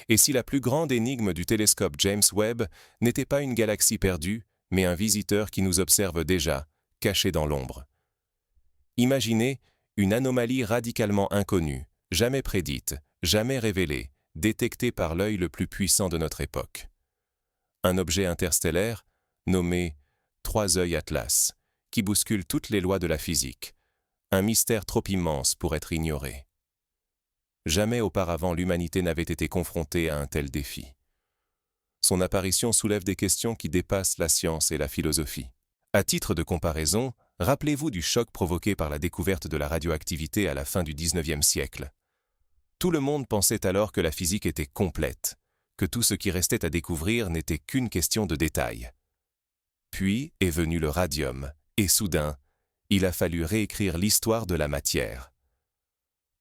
Et si la plus grande énigme du télescope James Webb n'était pas une galaxie perdue, mais un visiteur qui nous observe déjà, caché dans l'ombre? Imaginez une anomalie radicalement inconnue, jamais prédite, jamais révélée, détectée par l'œil le plus puissant de notre époque. Un objet interstellaire nommé Trois œils Atlas, qui bouscule toutes les lois de la physique, un mystère trop immense pour être ignoré. Jamais auparavant l'humanité n'avait été confrontée à un tel défi. Son apparition soulève des questions qui dépassent la science et la philosophie. À titre de comparaison, rappelez-vous du choc provoqué par la découverte de la radioactivité à la fin du XIXe siècle. Tout le monde pensait alors que la physique était complète, que tout ce qui restait à découvrir n'était qu'une question de détail. Puis est venu le radium, et soudain, il a fallu réécrire l'histoire de la matière.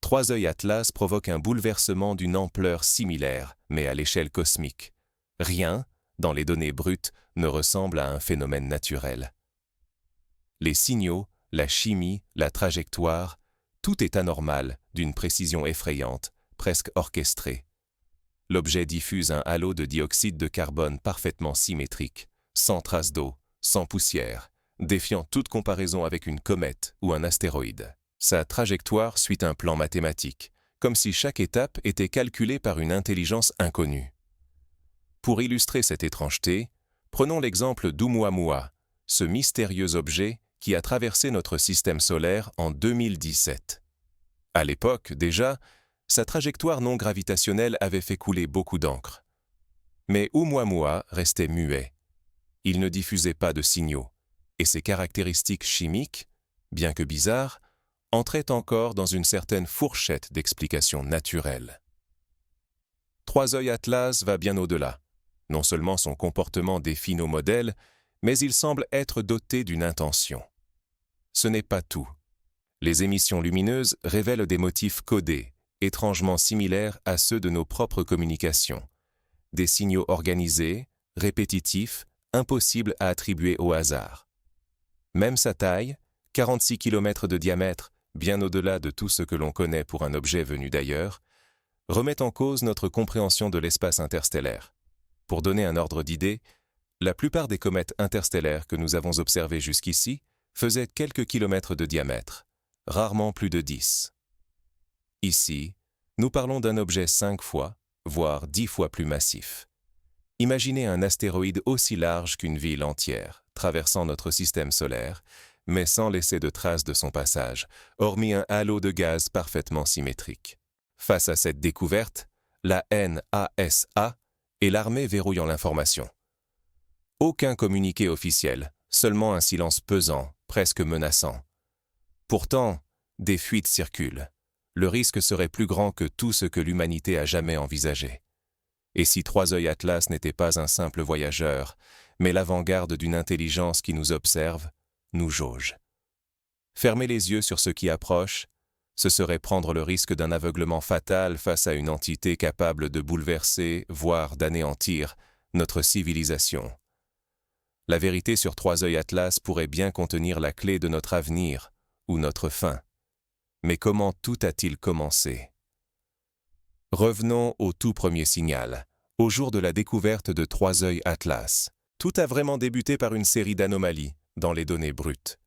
Trois œils Atlas provoque un bouleversement d'une ampleur similaire, mais à l'échelle cosmique. Rien, dans les données brutes, ne ressemble à un phénomène naturel. Les signaux, la chimie, la trajectoire, tout est anormal, d'une précision effrayante, presque orchestrée. L'objet diffuse un halo de dioxyde de carbone parfaitement symétrique, sans trace d'eau, sans poussière, défiant toute comparaison avec une comète ou un astéroïde. Sa trajectoire suit un plan mathématique, comme si chaque étape était calculée par une intelligence inconnue. Pour illustrer cette étrangeté, prenons l'exemple d'Oumuamua, ce mystérieux objet qui a traversé notre système solaire en 2017. À l'époque, déjà, sa trajectoire non gravitationnelle avait fait couler beaucoup d'encre. Mais Oumuamua restait muet. Il ne diffusait pas de signaux, et ses caractéristiques chimiques, bien que bizarres, entraient encore dans une certaine fourchette d'explications naturelles. Trois œils Atlas va bien au-delà. Non seulement son comportement défie nos modèles, mais il semble être doté d'une intention. Ce n'est pas tout. Les émissions lumineuses révèlent des motifs codés, étrangement similaires à ceux de nos propres communications. Des signaux organisés, répétitifs, impossibles à attribuer au hasard. Même sa taille, 46 km de diamètre, bien au-delà de tout ce que l'on connaît pour un objet venu d'ailleurs, remet en cause notre compréhension de l'espace interstellaire. Pour donner un ordre d'idée, la plupart des comètes interstellaires que nous avons observées jusqu'ici faisaient quelques kilomètres de diamètre, rarement plus de 10. Ici, nous parlons d'un objet 5 fois, voire 10 fois plus massif. Imaginez un astéroïde aussi large qu'une ville entière, traversant notre système solaire, mais sans laisser de traces de son passage, hormis un halo de gaz parfaitement symétrique. Face à cette découverte, la NASA et l'armée verrouillant l'information. Aucun communiqué officiel, seulement un silence pesant, presque menaçant. Pourtant, des fuites circulent. Le risque serait plus grand que tout ce que l'humanité a jamais envisagé. Et si Trois œils Atlas n'était pas un simple voyageur, mais l'avant-garde d'une intelligence qui nous observe, nous jauge. Fermer les yeux sur ce qui approche, ce serait prendre le risque d'un aveuglement fatal face à une entité capable de bouleverser, voire d'anéantir, notre civilisation. La vérité sur Trois œils Atlas pourrait bien contenir la clé de notre avenir ou notre fin. Mais comment tout a-t-il commencé? Revenons au tout premier signal, au jour de la découverte de Trois œils Atlas. Tout a vraiment débuté par une série d'anomalies dans les données brutes.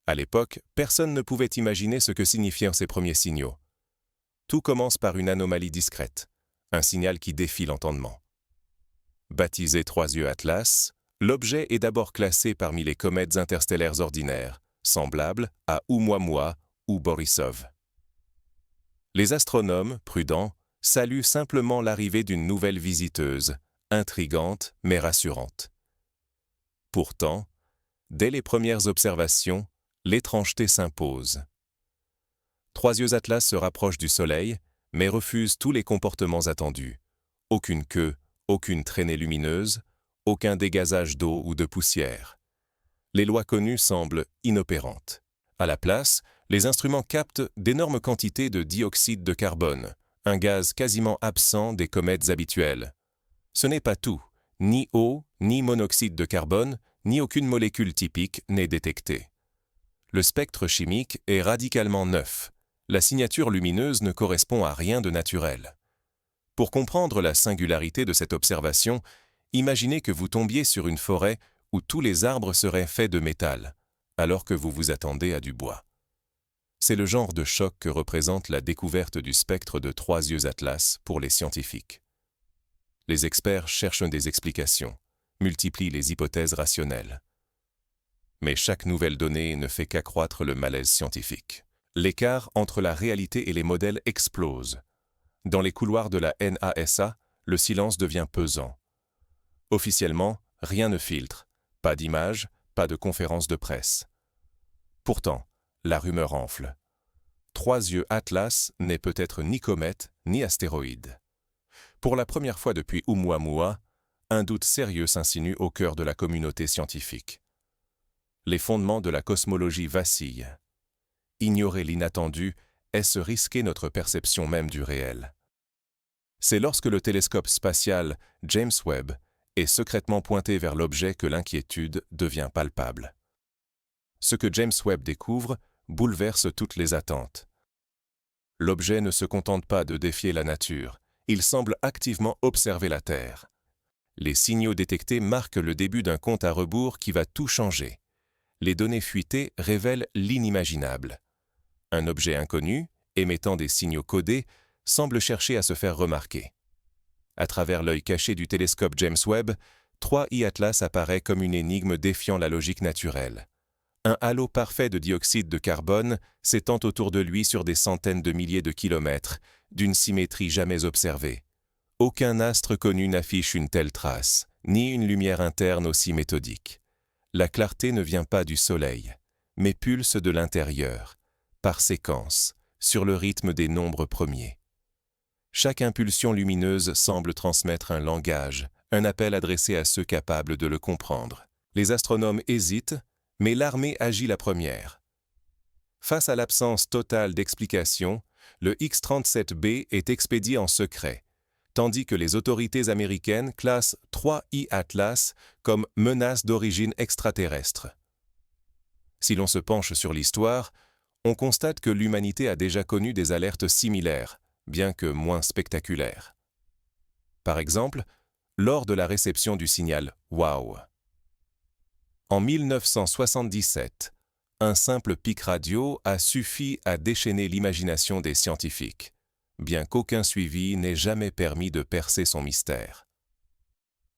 À l'époque, personne ne pouvait imaginer ce que signifiaient ces premiers signaux. Tout commence par une anomalie discrète, un signal qui défie l'entendement. Baptisé Trois yeux Atlas, l'objet est d'abord classé parmi les comètes interstellaires ordinaires, semblables à Oumuamua ou Borisov. Les astronomes, prudents, saluent simplement l'arrivée d'une nouvelle visiteuse, intrigante mais rassurante. Pourtant, dès les premières observations, l'étrangeté s'impose. Trois yeux Atlas se rapproche du Soleil, mais refuse tous les comportements attendus. Aucune queue, aucune traînée lumineuse, aucun dégazage d'eau ou de poussière. Les lois connues semblent inopérantes. À la place, les instruments captent d'énormes quantités de dioxyde de carbone, un gaz quasiment absent des comètes habituelles. Ce n'est pas tout. Ni eau, ni monoxyde de carbone, ni aucune molécule typique n'est détectée. Le spectre chimique est radicalement neuf. La signature lumineuse ne correspond à rien de naturel. Pour comprendre la singularité de cette observation, imaginez que vous tombiez sur une forêt où tous les arbres seraient faits de métal, alors que vous vous attendez à du bois. C'est le genre de choc que représente la découverte du spectre de 3 yeux Atlas pour les scientifiques. Les experts cherchent des explications, multiplient les hypothèses rationnelles. Mais chaque nouvelle donnée ne fait qu'accroître le malaise scientifique. L'écart entre la réalité et les modèles explose. Dans les couloirs de la NASA, le silence devient pesant. Officiellement, rien ne filtre, pas d'images, pas de conférences de presse. Pourtant, la rumeur enfle. 3 yeux Atlas n'est peut-être ni comète ni astéroïde. Pour la première fois depuis Oumuamua, un doute sérieux s'insinue au cœur de la communauté scientifique. Les fondements de la cosmologie vacillent. Ignorer l'inattendu, est-ce risquer notre perception même du réel? C'est lorsque le télescope spatial James Webb est secrètement pointé vers l'objet que l'inquiétude devient palpable. Ce que James Webb découvre bouleverse toutes les attentes. L'objet ne se contente pas de défier la nature, il semble activement observer la Terre. Les signaux détectés marquent le début d'un compte à rebours qui va tout changer. Les données fuitées révèlent l'inimaginable. Un objet inconnu, émettant des signaux codés, semble chercher à se faire remarquer. À travers l'œil caché du télescope James Webb, 3I Atlas apparaît comme une énigme défiant la logique naturelle. Un halo parfait de dioxyde de carbone s'étend autour de lui sur des centaines de milliers de kilomètres, d'une symétrie jamais observée. Aucun astre connu n'affiche une telle trace, ni une lumière interne aussi méthodique. La clarté ne vient pas du Soleil, mais pulse de l'intérieur, par séquence, sur le rythme des nombres premiers. Chaque impulsion lumineuse semble transmettre un langage, un appel adressé à ceux capables de le comprendre. Les astronomes hésitent, mais l'armée agit la première. Face à l'absence totale d'explication, le X-37B est expédié en secret, tandis que les autorités américaines classent 3I Atlas comme menace d'origine extraterrestre. Si l'on se penche sur l'histoire, on constate que l'humanité a déjà connu des alertes similaires, bien que moins spectaculaires. Par exemple, lors de la réception du signal « Wow ». En 1977, un simple pic radio a suffi à déchaîner l'imagination des scientifiques, bien qu'aucun suivi n'ait jamais permis de percer son mystère.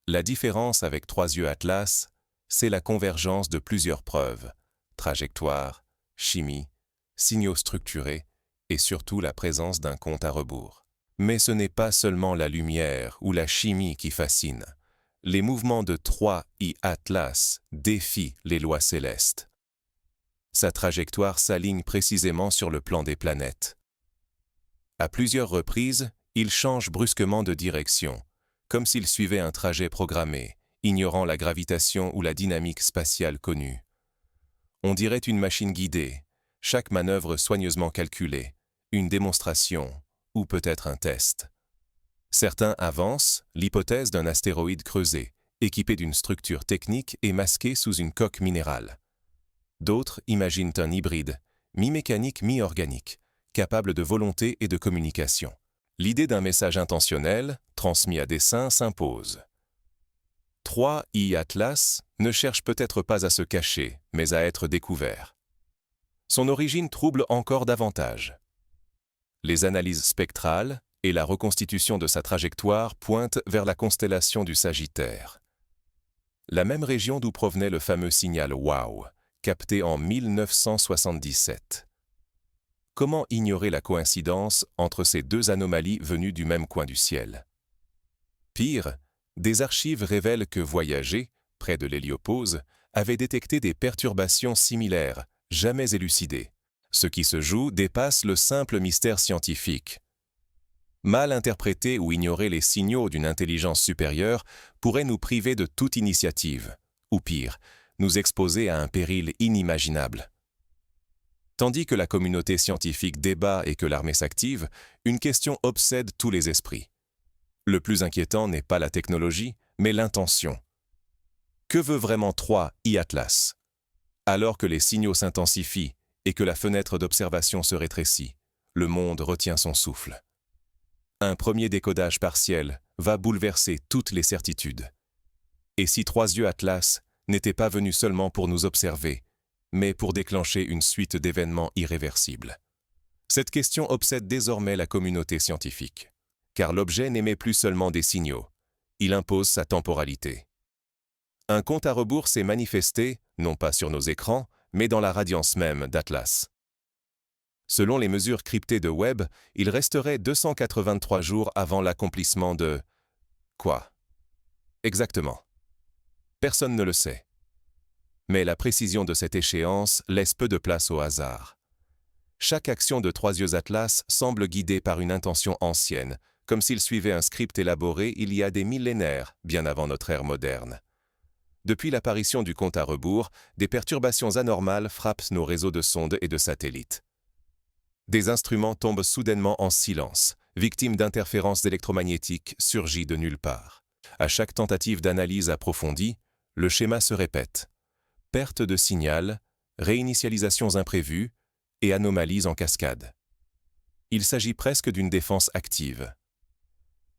La différence avec 3 yeux Atlas, c'est la convergence de plusieurs preuves, trajectoire, chimie, signaux structurés et surtout la présence d'un compte à rebours. Mais ce n'est pas seulement la lumière ou la chimie qui fascinent. Les mouvements de 3I Atlas défient les lois célestes. Sa trajectoire s'aligne précisément sur le plan des planètes. À plusieurs reprises, il change brusquement de direction, comme s'il suivait un trajet programmé, ignorant la gravitation ou la dynamique spatiale connue. On dirait une machine guidée, chaque manœuvre soigneusement calculée, une démonstration ou peut-être un test. Certains avancent l'hypothèse d'un astéroïde creusé, équipé d'une structure technique et masqué sous une coque minérale. D'autres imaginent un hybride, mi-mécanique, mi-organique, capable de volonté et de communication. L'idée d'un message intentionnel, transmis à dessein, s'impose. 3I Atlas ne cherche peut-être pas à se cacher, mais à être découvert. Son origine trouble encore davantage. Les analyses spectrales et la reconstitution de sa trajectoire pointent vers la constellation du Sagittaire. La même région d'où provenait le fameux signal Wow, capté en 1977. Comment ignorer la coïncidence entre ces deux anomalies venues du même coin du ciel? Pire, des archives révèlent que Voyager, près de l'héliopause, avait détecté des perturbations similaires, jamais élucidées. Ce qui se joue dépasse le simple mystère scientifique. Mal interpréter ou ignorer les signaux d'une intelligence supérieure pourrait nous priver de toute initiative, ou pire, nous exposer à un péril inimaginable. Tandis que la communauté scientifique débat et que l'armée s'active, une question obsède tous les esprits. Le plus inquiétant n'est pas la technologie, mais l'intention. Que veut vraiment 3I Atlas? Alors que les signaux s'intensifient et que la fenêtre d'observation se rétrécit, le monde retient son souffle. Un premier décodage partiel va bouleverser toutes les certitudes. Et si Trois Yeux Atlas n'était pas venu seulement pour nous observer, mais pour déclencher une suite d'événements irréversibles? Cette question obsède désormais la communauté scientifique, car l'objet n'émet plus seulement des signaux, il impose sa temporalité. Un compte à rebours s'est manifesté, non pas sur nos écrans, mais dans la radiance même d'Atlas. Selon les mesures cryptées de Webb, il resterait 283 jours avant l'accomplissement de... Quoi? Exactement. Personne ne le sait. Mais la précision de cette échéance laisse peu de place au hasard. Chaque action de Trois Yeux Atlas semble guidée par une intention ancienne, comme s'il suivait un script élaboré il y a des millénaires, bien avant notre ère moderne. Depuis l'apparition du compte à rebours, des perturbations anormales frappent nos réseaux de sondes et de satellites. Des instruments tombent soudainement en silence, victimes d'interférences électromagnétiques surgies de nulle part. À chaque tentative d'analyse approfondie, le schéma se répète. Perte de signal, réinitialisations imprévues et anomalies en cascade. Il s'agit presque d'une défense active.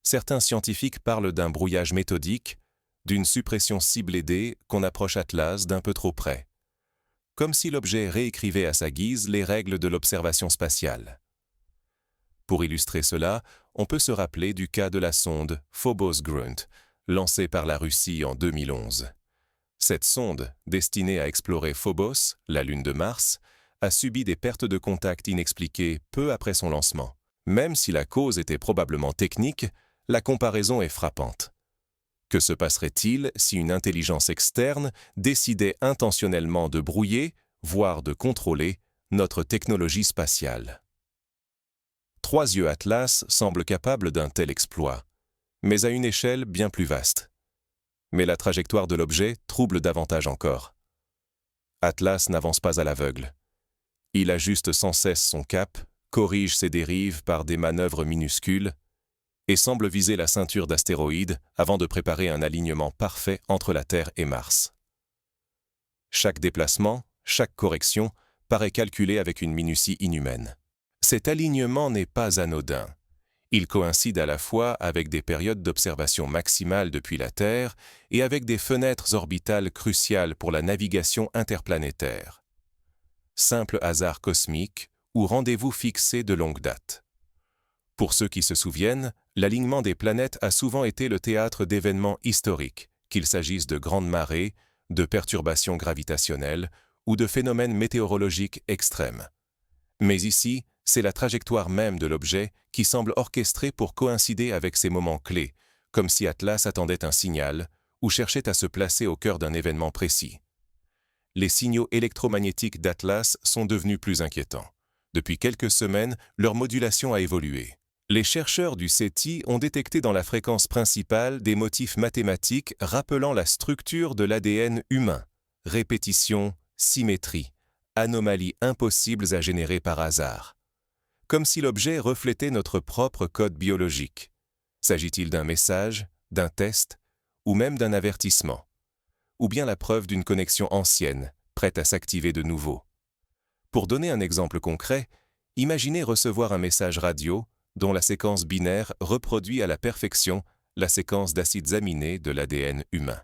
Certains scientifiques parlent d'un brouillage méthodique, d'une suppression ciblée qu'on approche Atlas d'un peu trop près. Comme si l'objet réécrivait à sa guise les règles de l'observation spatiale. Pour illustrer cela, on peut se rappeler du cas de la sonde Phobos-Grunt, lancée par la Russie en 2011. Cette sonde, destinée à explorer Phobos, la lune de Mars, a subi des pertes de contact inexpliquées peu après son lancement. Même si la cause était probablement technique, la comparaison est frappante. Que se passerait-il si une intelligence externe décidait intentionnellement de brouiller, voire de contrôler, notre technologie spatiale? Trois Yeux Atlas semble capable d'un tel exploit, mais à une échelle bien plus vaste. Mais la trajectoire de l'objet trouble davantage encore. Atlas n'avance pas à l'aveugle. Il ajuste sans cesse son cap, corrige ses dérives par des manœuvres minuscules, et semble viser la ceinture d'astéroïdes avant de préparer un alignement parfait entre la Terre et Mars. Chaque déplacement, chaque correction, paraît calculé avec une minutie inhumaine. Cet alignement n'est pas anodin. Il coïncide à la fois avec des périodes d'observation maximale depuis la Terre et avec des fenêtres orbitales cruciales pour la navigation interplanétaire. Simple hasard cosmique ou rendez-vous fixé de longue date. Pour ceux qui se souviennent, l'alignement des planètes a souvent été le théâtre d'événements historiques, qu'il s'agisse de grandes marées, de perturbations gravitationnelles ou de phénomènes météorologiques extrêmes. Mais ici, c'est la trajectoire même de l'objet qui semble orchestrée pour coïncider avec ces moments clés, comme si Atlas attendait un signal ou cherchait à se placer au cœur d'un événement précis. Les signaux électromagnétiques d'Atlas sont devenus plus inquiétants. Depuis quelques semaines, leur modulation a évolué. Les chercheurs du SETI ont détecté dans la fréquence principale des motifs mathématiques rappelant la structure de l'ADN humain. Répétition, symétrie, anomalies impossibles à générer par hasard. Comme si l'objet reflétait notre propre code biologique. S'agit-il d'un message, d'un test, ou même d'un avertissement? Ou bien la preuve d'une connexion ancienne, prête à s'activer de nouveau? Pour donner un exemple concret, imaginez recevoir un message radio dont la séquence binaire reproduit à la perfection la séquence d'acides aminés de l'ADN humain.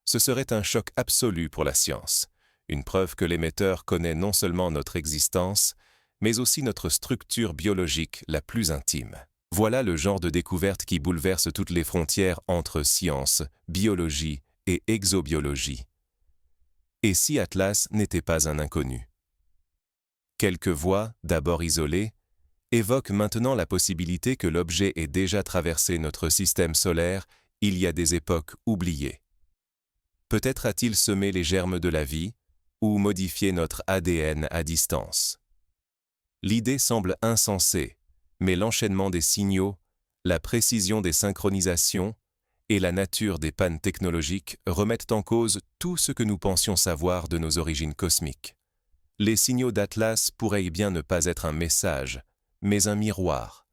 Ce serait un choc absolu pour la science, une preuve que l'émetteur connaît non seulement notre existence, mais aussi notre structure biologique la plus intime. Voilà le genre de découverte qui bouleverse toutes les frontières entre science, biologie et exobiologie. Et si Atlas n'était pas un inconnu? Quelques voix, d'abord isolées, évoquent maintenant la possibilité que l'objet ait déjà traversé notre système solaire il y a des époques oubliées. Peut-être a-t-il semé les germes de la vie ou modifié notre ADN à distance. L'idée semble insensée, mais l'enchaînement des signaux, la précision des synchronisations et la nature des pannes technologiques remettent en cause tout ce que nous pensions savoir de nos origines cosmiques. Les signaux d'Atlas pourraient bien ne pas être un message, mais un miroir.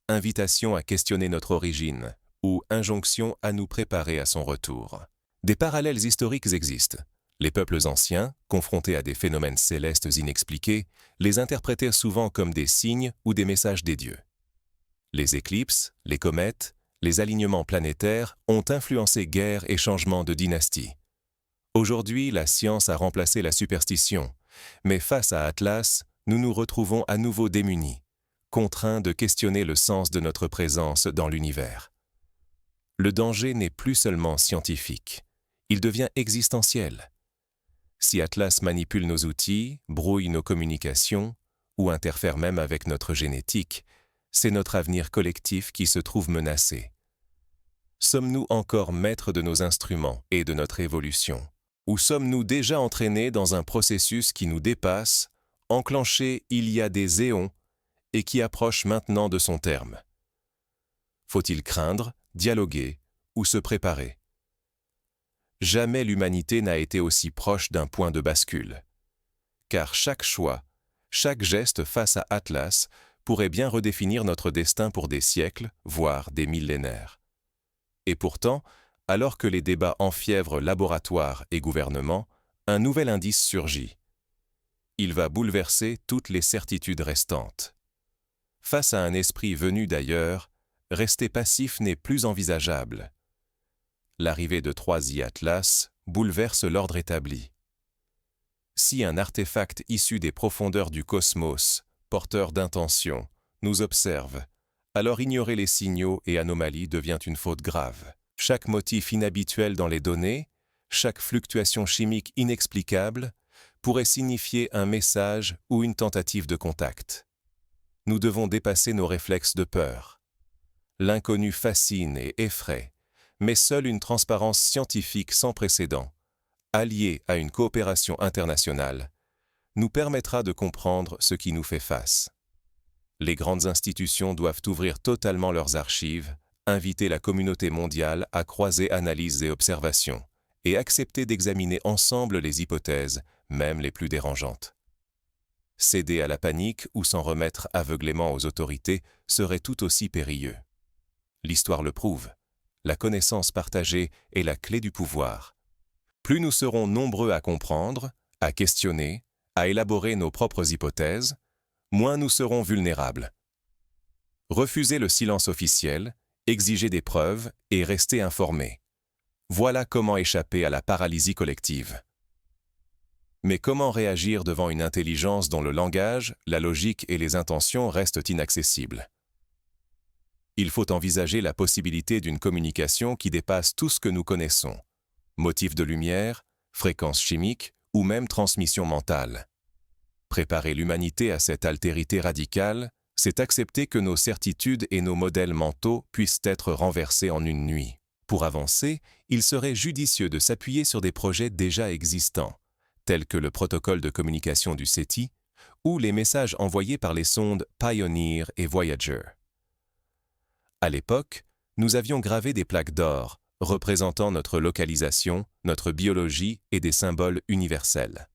Invitation à questionner notre origine ou injonction à nous préparer à son retour. Des parallèles historiques existent. Les peuples anciens, confrontés à des phénomènes célestes inexpliqués, les interprétaient souvent comme des signes ou des messages des dieux. Les éclipses, les comètes, les alignements planétaires ont influencé guerre et changement de dynastie. Aujourd'hui, la science a remplacé la superstition, mais face à Atlas, nous nous retrouvons à nouveau démunis, contraints de questionner le sens de notre présence dans l'univers. Le danger n'est plus seulement scientifique, il devient existentiel. Si Atlas manipule nos outils, brouille nos communications ou interfère même avec notre génétique, c'est notre avenir collectif qui se trouve menacé. Sommes-nous encore maîtres de nos instruments et de notre évolution? Ou sommes-nous déjà entraînés dans un processus qui nous dépasse, enclenché il y a des éons et qui approche maintenant de son terme? Faut-il craindre, dialoguer ou se préparer? Jamais l'humanité n'a été aussi proche d'un point de bascule. Car chaque choix, chaque geste face à Atlas pourrait bien redéfinir notre destin pour des siècles, voire des millénaires. Et pourtant, alors que les débats enfièvrent laboratoires et gouvernements, un nouvel indice surgit. Il va bouleverser toutes les certitudes restantes. Face à un esprit venu d'ailleurs, rester passif n'est plus envisageable. L'arrivée de 3i Atlas bouleverse l'ordre établi. Si un artefact issu des profondeurs du cosmos, porteur d'intentions, nous observe, alors ignorer les signaux et anomalies devient une faute grave. Chaque motif inhabituel dans les données, chaque fluctuation chimique inexplicable, pourrait signifier un message ou une tentative de contact. Nous devons dépasser nos réflexes de peur. L'inconnu fascine et effraie, mais seule une transparence scientifique sans précédent, alliée à une coopération internationale, nous permettra de comprendre ce qui nous fait face. Les grandes institutions doivent ouvrir totalement leurs archives, inviter la communauté mondiale à croiser analyses et observations, et accepter d'examiner ensemble les hypothèses, même les plus dérangeantes. Céder à la panique ou s'en remettre aveuglément aux autorités serait tout aussi périlleux. L'histoire le prouve, la connaissance partagée est la clé du pouvoir. Plus nous serons nombreux à comprendre, à questionner, à élaborer nos propres hypothèses, moins nous serons vulnérables. Refuser le silence officiel, exiger des preuves et rester informé. Voilà comment échapper à la paralysie collective. Mais comment réagir devant une intelligence dont le langage, la logique et les intentions restent inaccessibles? Il faut envisager la possibilité d'une communication qui dépasse tout ce que nous connaissons. Motifs de lumière, fréquences chimiques ou même transmission mentale. Préparer l'humanité à cette altérité radicale, c'est accepter que nos certitudes et nos modèles mentaux puissent être renversés en une nuit. Pour avancer, il serait judicieux de s'appuyer sur des projets déjà existants, tels que le protocole de communication du SETI ou les messages envoyés par les sondes Pioneer et Voyager. À l'époque, nous avions gravé des plaques d'or, représentant notre localisation, notre biologie et des symboles universels.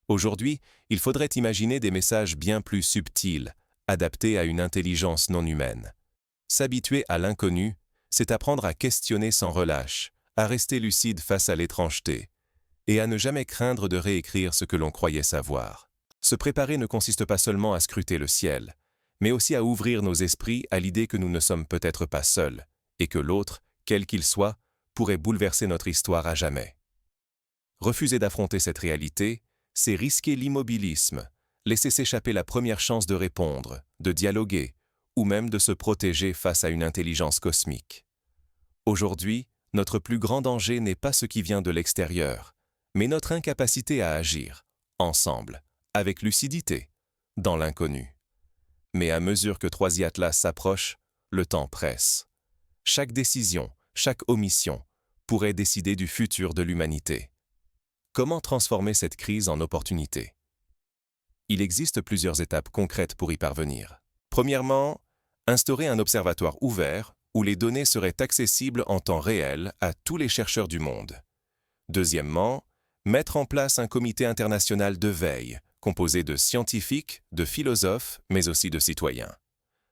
Aujourd'hui, il faudrait imaginer des messages bien plus subtils, adaptés à une intelligence non humaine. S'habituer à l'inconnu, c'est apprendre à questionner sans relâche, à rester lucide face à l'étrangeté, et à ne jamais craindre de réécrire ce que l'on croyait savoir. Se préparer ne consiste pas seulement à scruter le ciel, mais aussi à ouvrir nos esprits à l'idée que nous ne sommes peut-être pas seuls, et que l'autre, quel qu'il soit, pourrait bouleverser notre histoire à jamais. Refuser d'affronter cette réalité, c'est risquer l'immobilisme, laisser s'échapper la première chance de répondre, de dialoguer, ou même de se protéger face à une intelligence cosmique. Aujourd'hui, notre plus grand danger n'est pas ce qui vient de l'extérieur, mais notre incapacité à agir, ensemble, avec lucidité, dans l'inconnu. Mais à mesure que 3i Atlas s'approche, le temps presse. Chaque décision, chaque omission, pourrait décider du futur de l'humanité. Comment transformer cette crise en opportunité? Il existe plusieurs étapes concrètes pour y parvenir. Premièrement, instaurer un observatoire ouvert où les données seraient accessibles en temps réel à tous les chercheurs du monde. Deuxièmement, mettre en place un comité international de veille, composé de scientifiques, de philosophes, mais aussi de citoyens.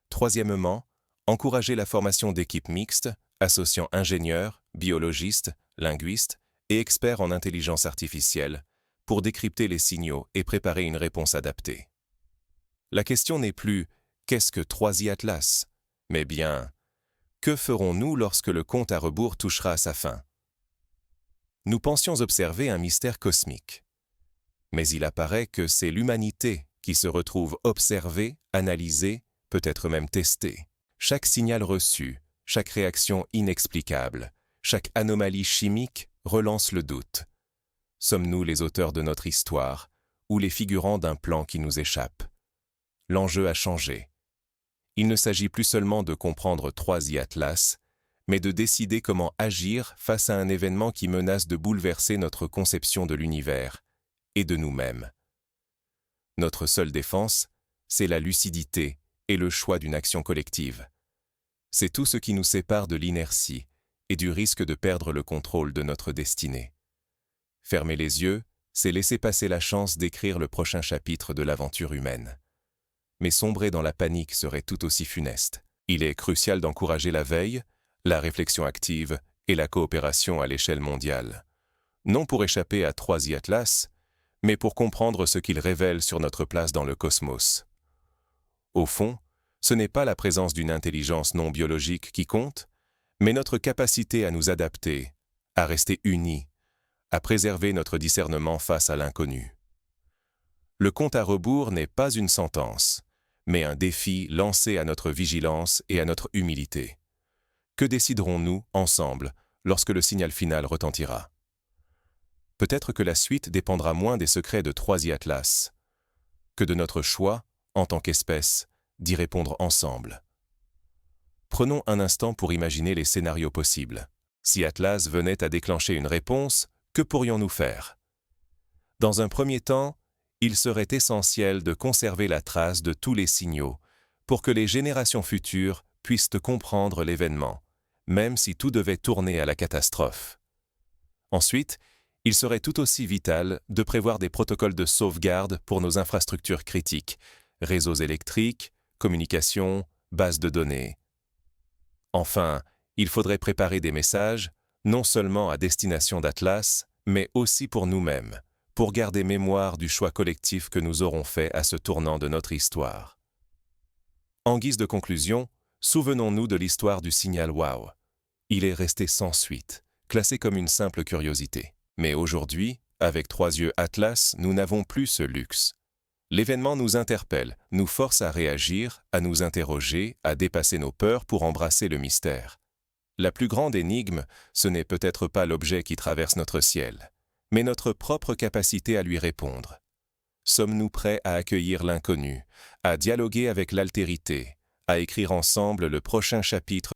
Troisièmement, encourager la formation d'équipes mixtes, associant ingénieurs, biologistes, linguistes et experts en intelligence artificielle, pour décrypter les signaux et préparer une réponse adaptée. La question n'est plus « qu'est-ce que 3i Atlas ?» Mais bien, que ferons-nous lorsque le compte à rebours touchera à sa fin? Nous pensions observer un mystère cosmique. Mais il apparaît que c'est l'humanité qui se retrouve observée, analysée, peut-être même testée. Chaque signal reçu, chaque réaction inexplicable, chaque anomalie chimique relance le doute. Sommes-nous les auteurs de notre histoire ou les figurants d'un plan qui nous échappe? L'enjeu a changé. Il ne s'agit plus seulement de comprendre 3i Atlas, mais de décider comment agir face à un événement qui menace de bouleverser notre conception de l'univers et de nous-mêmes. Notre seule défense, c'est la lucidité et le choix d'une action collective. C'est tout ce qui nous sépare de l'inertie et du risque de perdre le contrôle de notre destinée. Fermer les yeux, c'est laisser passer la chance d'écrire le prochain chapitre de l'aventure humaine. Mais sombrer dans la panique serait tout aussi funeste. Il est crucial d'encourager la veille, la réflexion active et la coopération à l'échelle mondiale. Non pour échapper à 3i Atlas, mais pour comprendre ce qu'il révèle sur notre place dans le cosmos. Au fond, ce n'est pas la présence d'une intelligence non biologique qui compte, mais notre capacité à nous adapter, à rester unis, à préserver notre discernement face à l'inconnu. Le compte à rebours n'est pas une sentence, mais un défi lancé à notre vigilance et à notre humilité. Que déciderons-nous, ensemble, lorsque le signal final retentira? Peut-être que la suite dépendra moins des secrets de 3i Atlas que de notre choix, en tant qu'espèce, d'y répondre ensemble. Prenons un instant pour imaginer les scénarios possibles. Si Atlas venait à déclencher une réponse, que pourrions-nous faire? Dans un premier temps, il serait essentiel de conserver la trace de tous les signaux pour que les générations futures puissent comprendre l'événement, même si tout devait tourner à la catastrophe. Ensuite, il serait tout aussi vital de prévoir des protocoles de sauvegarde pour nos infrastructures critiques, réseaux électriques, communications, bases de données. Enfin, il faudrait préparer des messages, non seulement à destination d'Atlas, mais aussi pour nous-mêmes, pour garder mémoire du choix collectif que nous aurons fait à ce tournant de notre histoire. En guise de conclusion, souvenons-nous de l'histoire du signal WOW. Il est resté sans suite, classé comme une simple curiosité. Mais aujourd'hui, avec 3i Atlas, nous n'avons plus ce luxe. L'événement nous interpelle, nous force à réagir, à nous interroger, à dépasser nos peurs pour embrasser le mystère. La plus grande énigme, ce n'est peut-être pas l'objet qui traverse notre ciel, mais notre propre capacité à lui répondre. Sommes-nous prêts à accueillir l'inconnu, à dialoguer avec l'altérité, à écrire ensemble le prochain chapitre